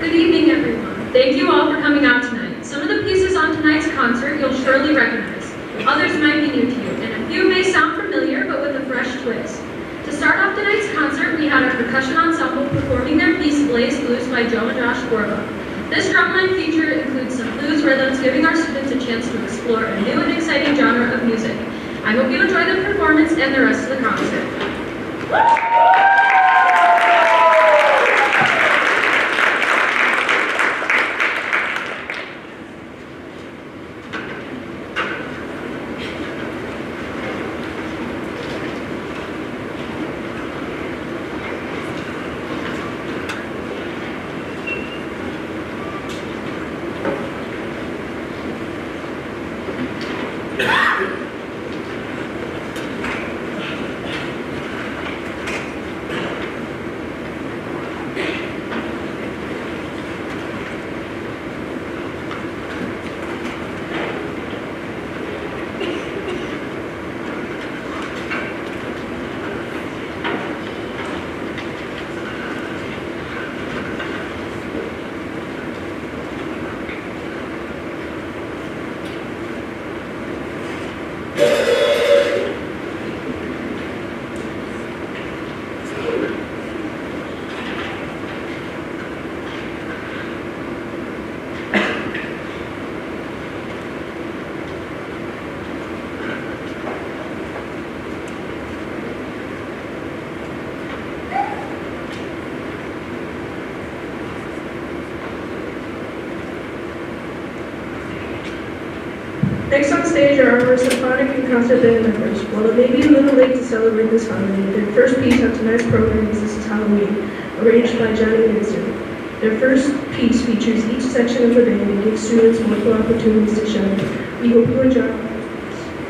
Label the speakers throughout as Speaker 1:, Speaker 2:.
Speaker 1: Good evening, everyone. Thank you all for coming out tonight. Some of the pieces on tonight's concert you'll surely recognize. Others might be new to you, and a few may sound familiar, but with a fresh twist. To start off tonight's concert, we had our percussion ensemble performing their piece, Blaze Blues by Joe and Josh Gorba. This drumline feature includes some blues rhythms, giving our students a chance to explore a new and exciting genre of music. I hope you enjoy the performance and the rest of the concert.
Speaker 2: Next on stage are our symphonic and concert band members. While it may be a little late to celebrate this holiday, their first piece on tonight's program is This Is Halloween, arranged by Johnny Vincent. Their first piece features each section of the band and gives students multiple opportunities to shine. We hope you enjoy.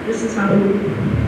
Speaker 2: This Is Halloween.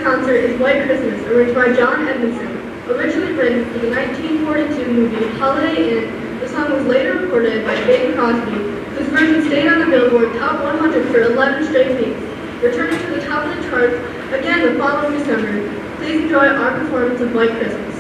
Speaker 2: concert is White Christmas, arranged by John Edmondson. Originally written for the 1942 movie Holiday Inn, the song was later recorded by Bing Crosby, whose version stayed on the Billboard Top 100 for 11 straight weeks, returning to the top of the charts again the following December. Please enjoy our performance of White Christmas.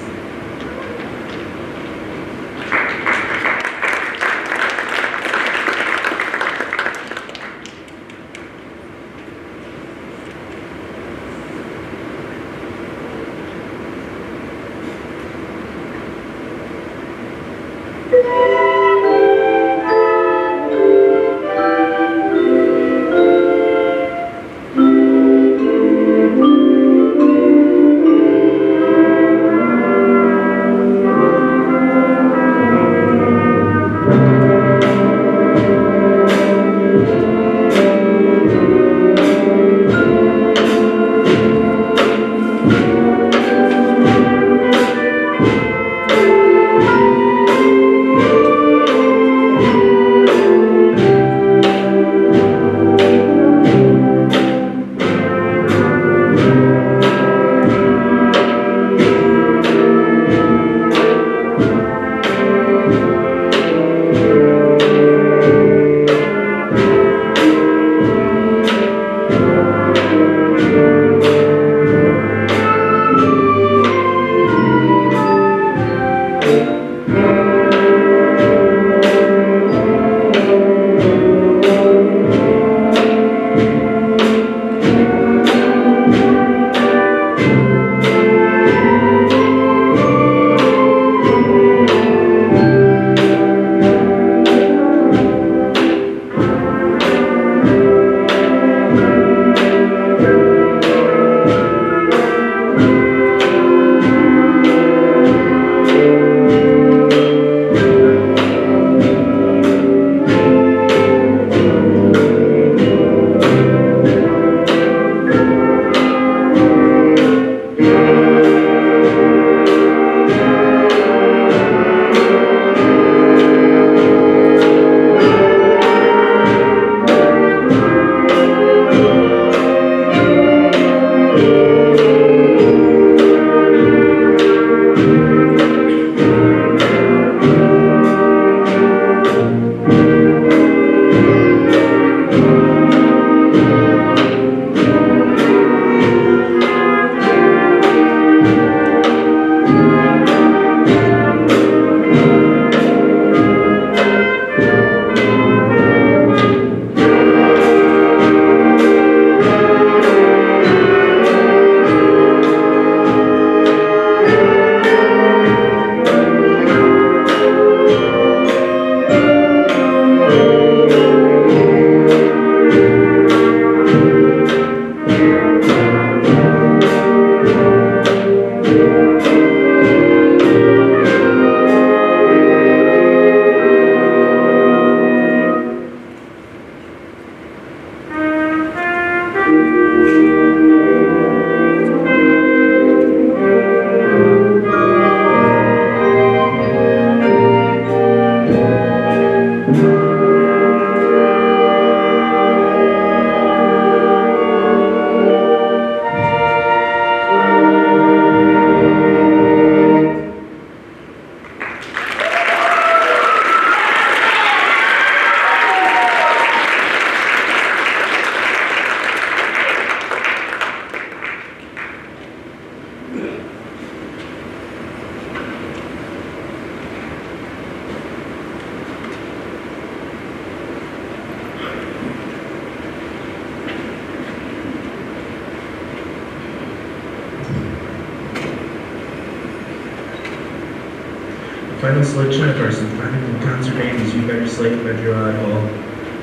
Speaker 3: Final selection of our symphonic and concert band is You Better Slave by Gerard Hall.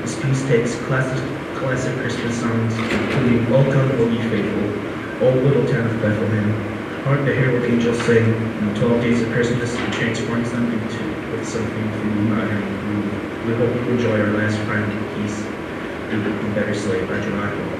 Speaker 3: This piece takes classic Christmas songs, including O Come, O Ye Faithful, Old Little Town of Bethlehem, Hark the Herald Angels Sing, and the 12 Days of Christmas, and transforms them with something from modern groove. We hope you enjoy our last final piece, You Better Slave by Gerard Hall.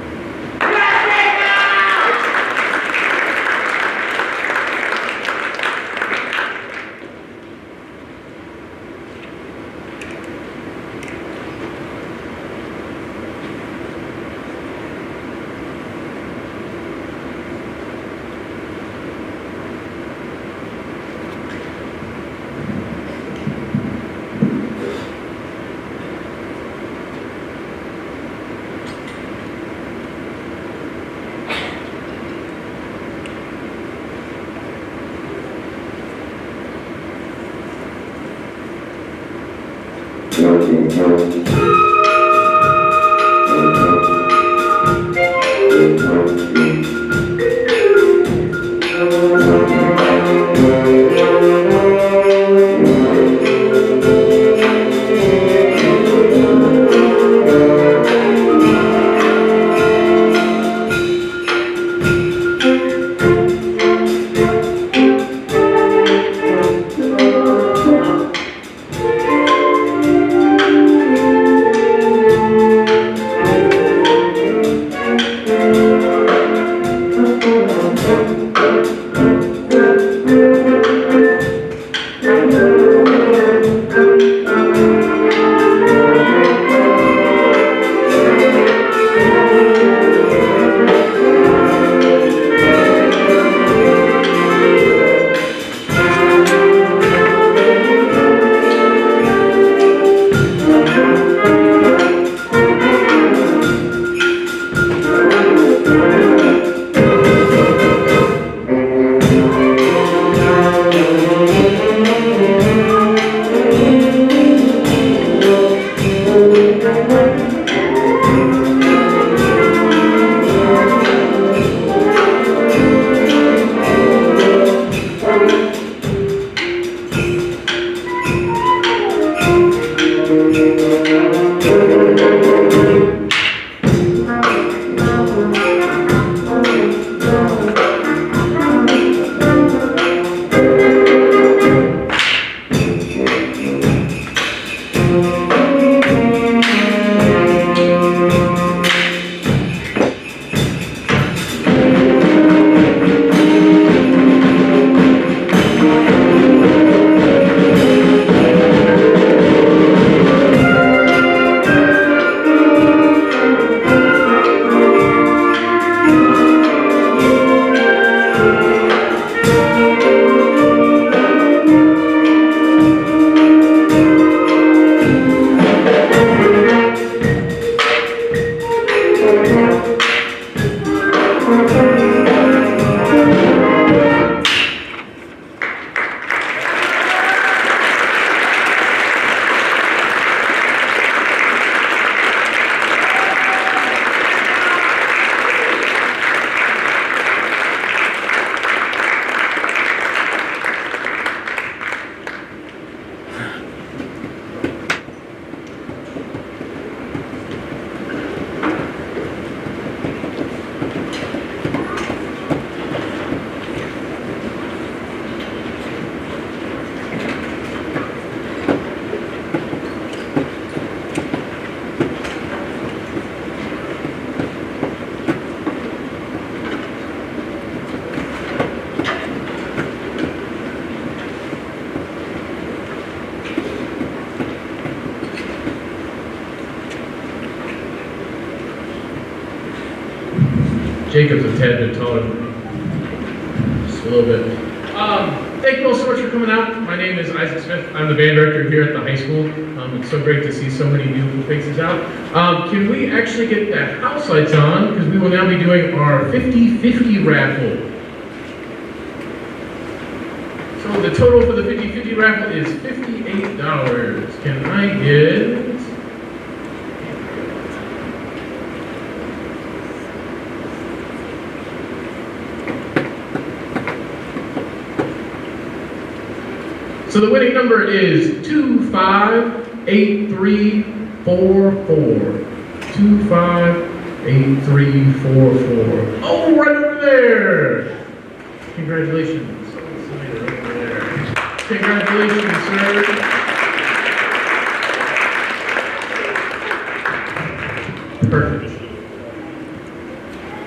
Speaker 4: Jacob's a tad bit taller than me. Just a little bit. Thank you all so much for coming out. My name is Isaac Smith. I'm the band director here at the high school. It's so great to see so many new faces out. Can we actually get the house lights on? Because we will now be doing our 50-50 raffle. So the total for the 50-50 raffle is $58. Can I get... So the winning number is 258344. 258344. Oh, right over there! Congratulations. Right over there. Congratulations, sir. Perfect.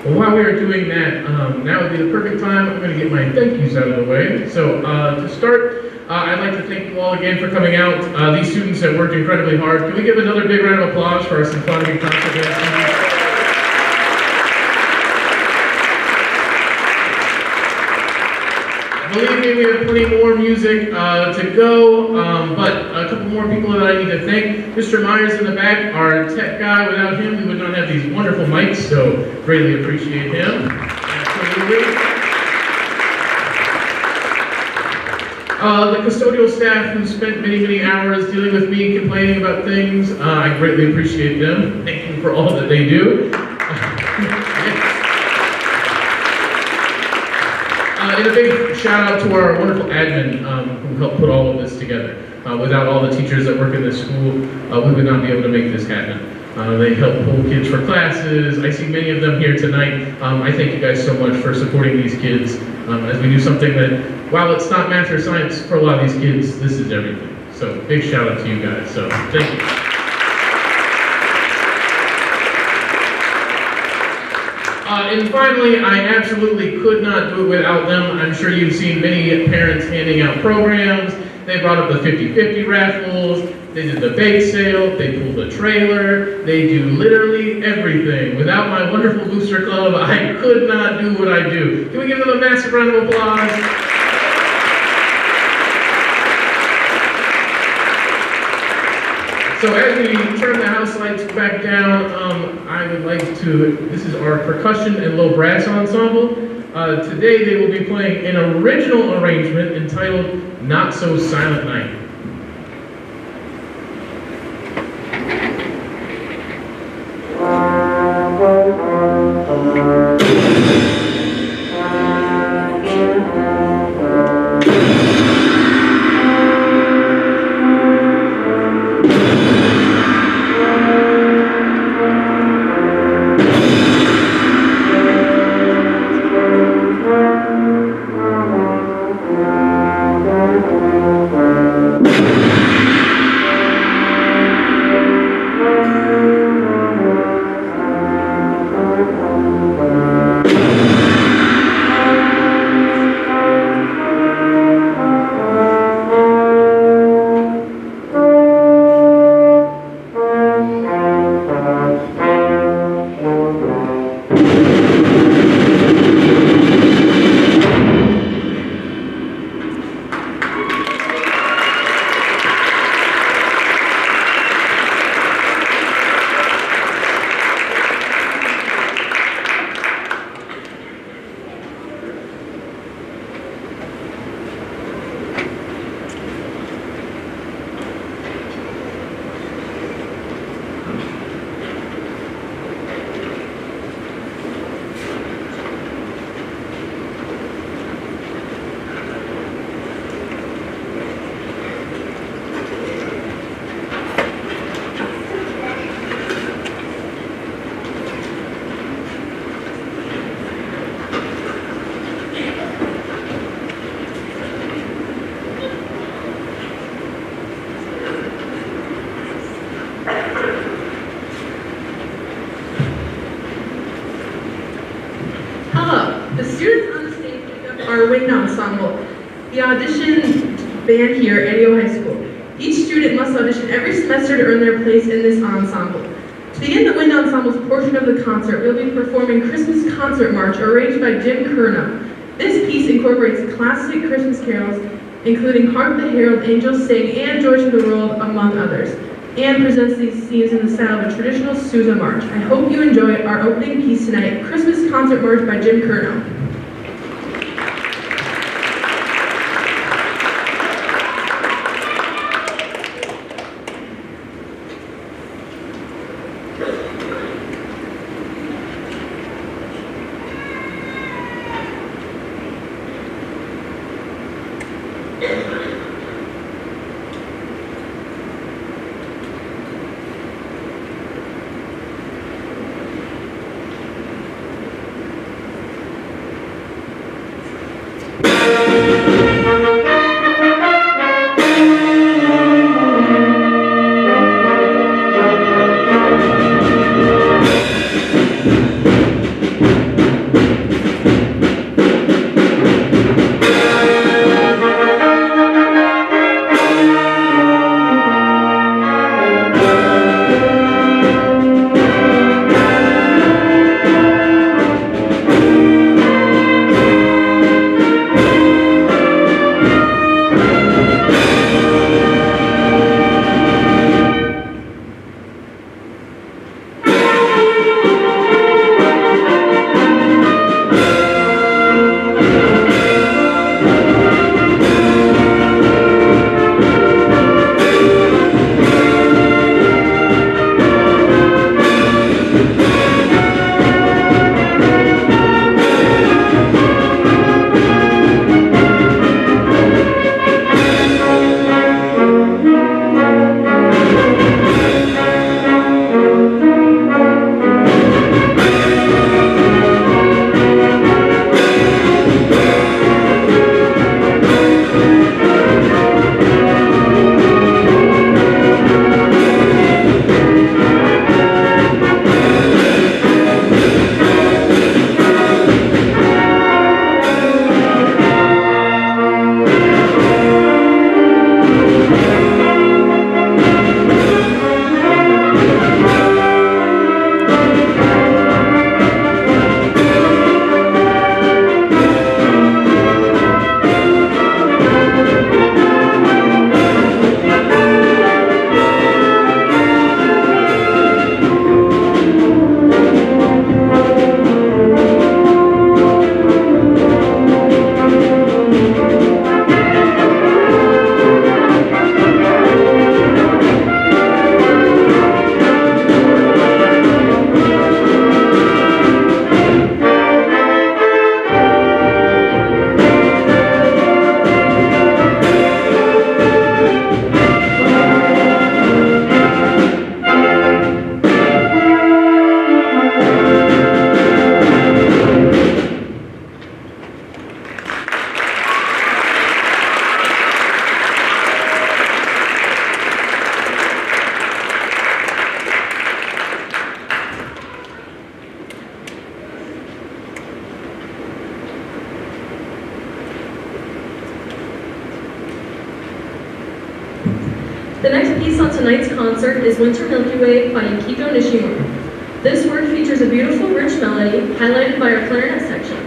Speaker 4: Well, while we are doing that, now would be the perfect time. I'm going to get my thank yous out of the way. So to start, I'd like to thank you all again for coming out. These students have worked incredibly hard. Can we give another big round of applause for our symphonic and concert band students? Believe me, we have plenty more music to go, but a couple more people that I need to thank. Mr. Myers in the back, our tech guy. Without him, we would not have these wonderful mics, so greatly appreciate him. Absolutely. The custodial staff who spent many, many hours dealing with me, complaining about things, I greatly appreciate them. Thank you for all that they do. And a big shout out to our wonderful admin who helped put all of this together. Without all the teachers that work in this school, we would not be able to make this happen. They help pull kids for classes. I see many of them here tonight. I thank you guys so much for supporting these kids as we do something that, while it's not math or science for a lot of these kids, this is everything. So big shout out to you guys. So thank you. And finally, I absolutely could not do it without them. I'm sure you've seen many parents handing out programs. They brought up the 50-50 raffles, they did the bake sale, they pulled the trailer, they do literally everything. Without my wonderful booster club, I could not do what I do. Can we give them a massive round of applause? So as we turn the house lights back down, I would like to, this is our percussion and low brass ensemble. Today they will be playing an original arrangement entitled Not So Silent Night.
Speaker 5: The students on the stage make up our wind ensemble, the audition band here at Antigo High School. Each student must audition every semester to earn their place in this ensemble. To begin the wind ensemble's portion of the concert, we'll be performing Christmas Concert March, arranged by Jim Curnow. This piece incorporates classic Christmas carols, including Hark the Herald Angels Sing and Joy to the World, among others, and presents these themes in the style of a traditional Sousa march. I hope you enjoy our opening piece tonight, Christmas Concert March by Jim Curnow.
Speaker 1: The next piece on tonight's concert is Winter Milky Way by Antigo. This work features a beautiful, rich melody highlighted by our clarinet section.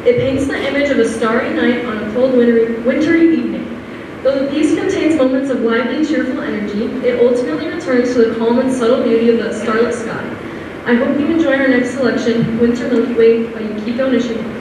Speaker 1: It paints the image of a starry night on a cold wintry evening. Though the piece contains moments of lively, cheerful energy, it ultimately returns to the calm and subtle beauty of the starlit sky. I hope you enjoy our next selection, Winter Milky Way by Yukiko Nishimura.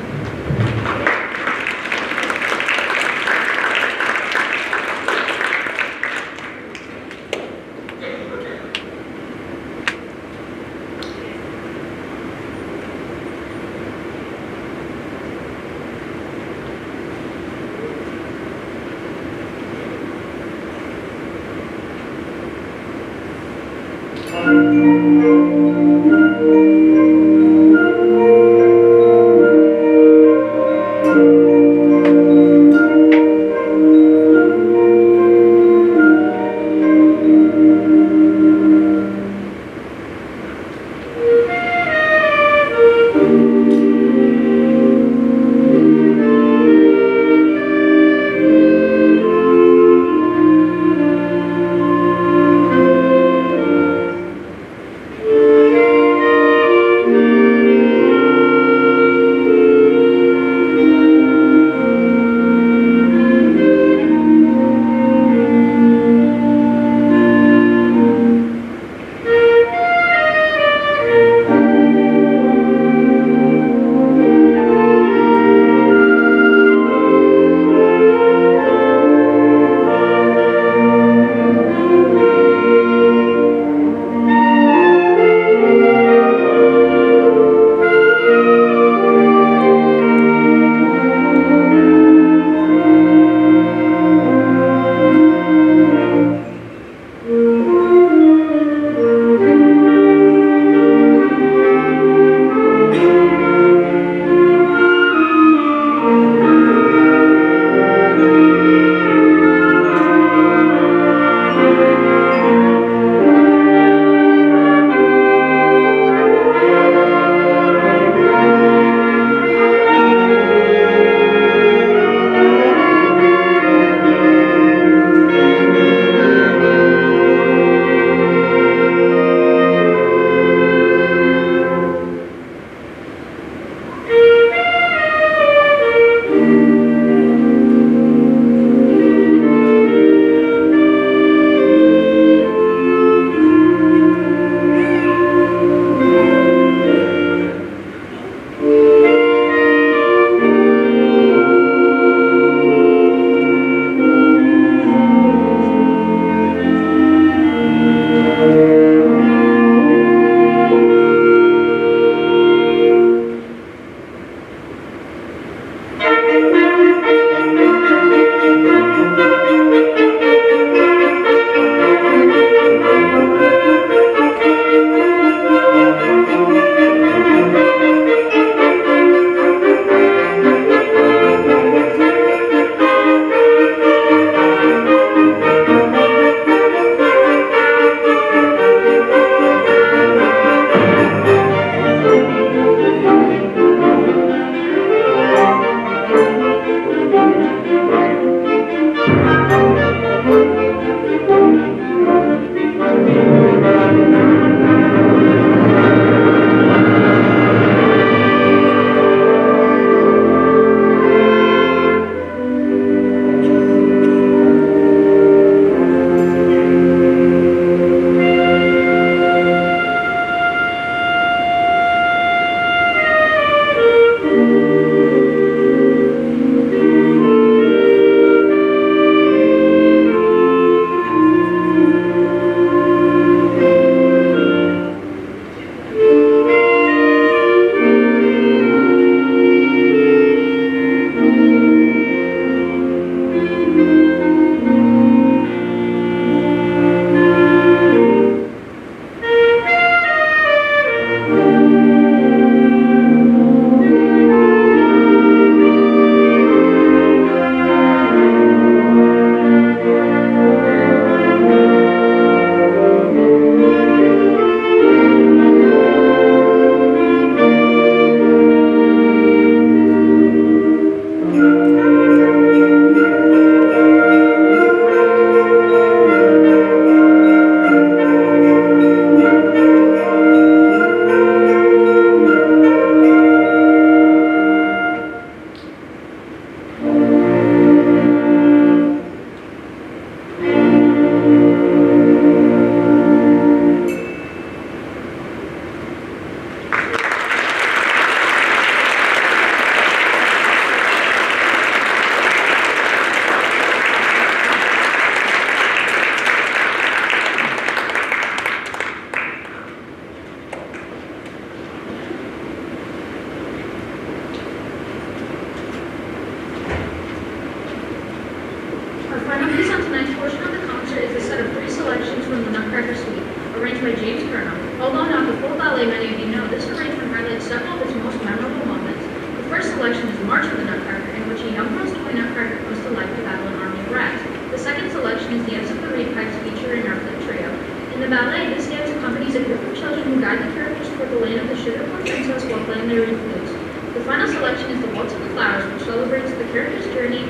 Speaker 1: arranged by James Colonel. Although not the full ballet many of you know, this arrangement highlights several of its most memorable moments. The first selection is the March of the Nutcracker, in which a young girl's toy nutcracker comes to life to battle an army of rats. The second selection is the Dance of the Reed Pipes featuring our flute trio. In the ballet, this dance accompanies a group of children who guide the characters toward the land of the sugar-plum princess while playing their reed flutes. The final selection is the Waltz of the Flowers, which celebrates the character's journey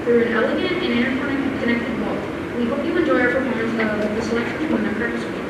Speaker 1: through an elegant and interconnected waltz. We hope you enjoy our performance of the selection from the Nutcracker Suite.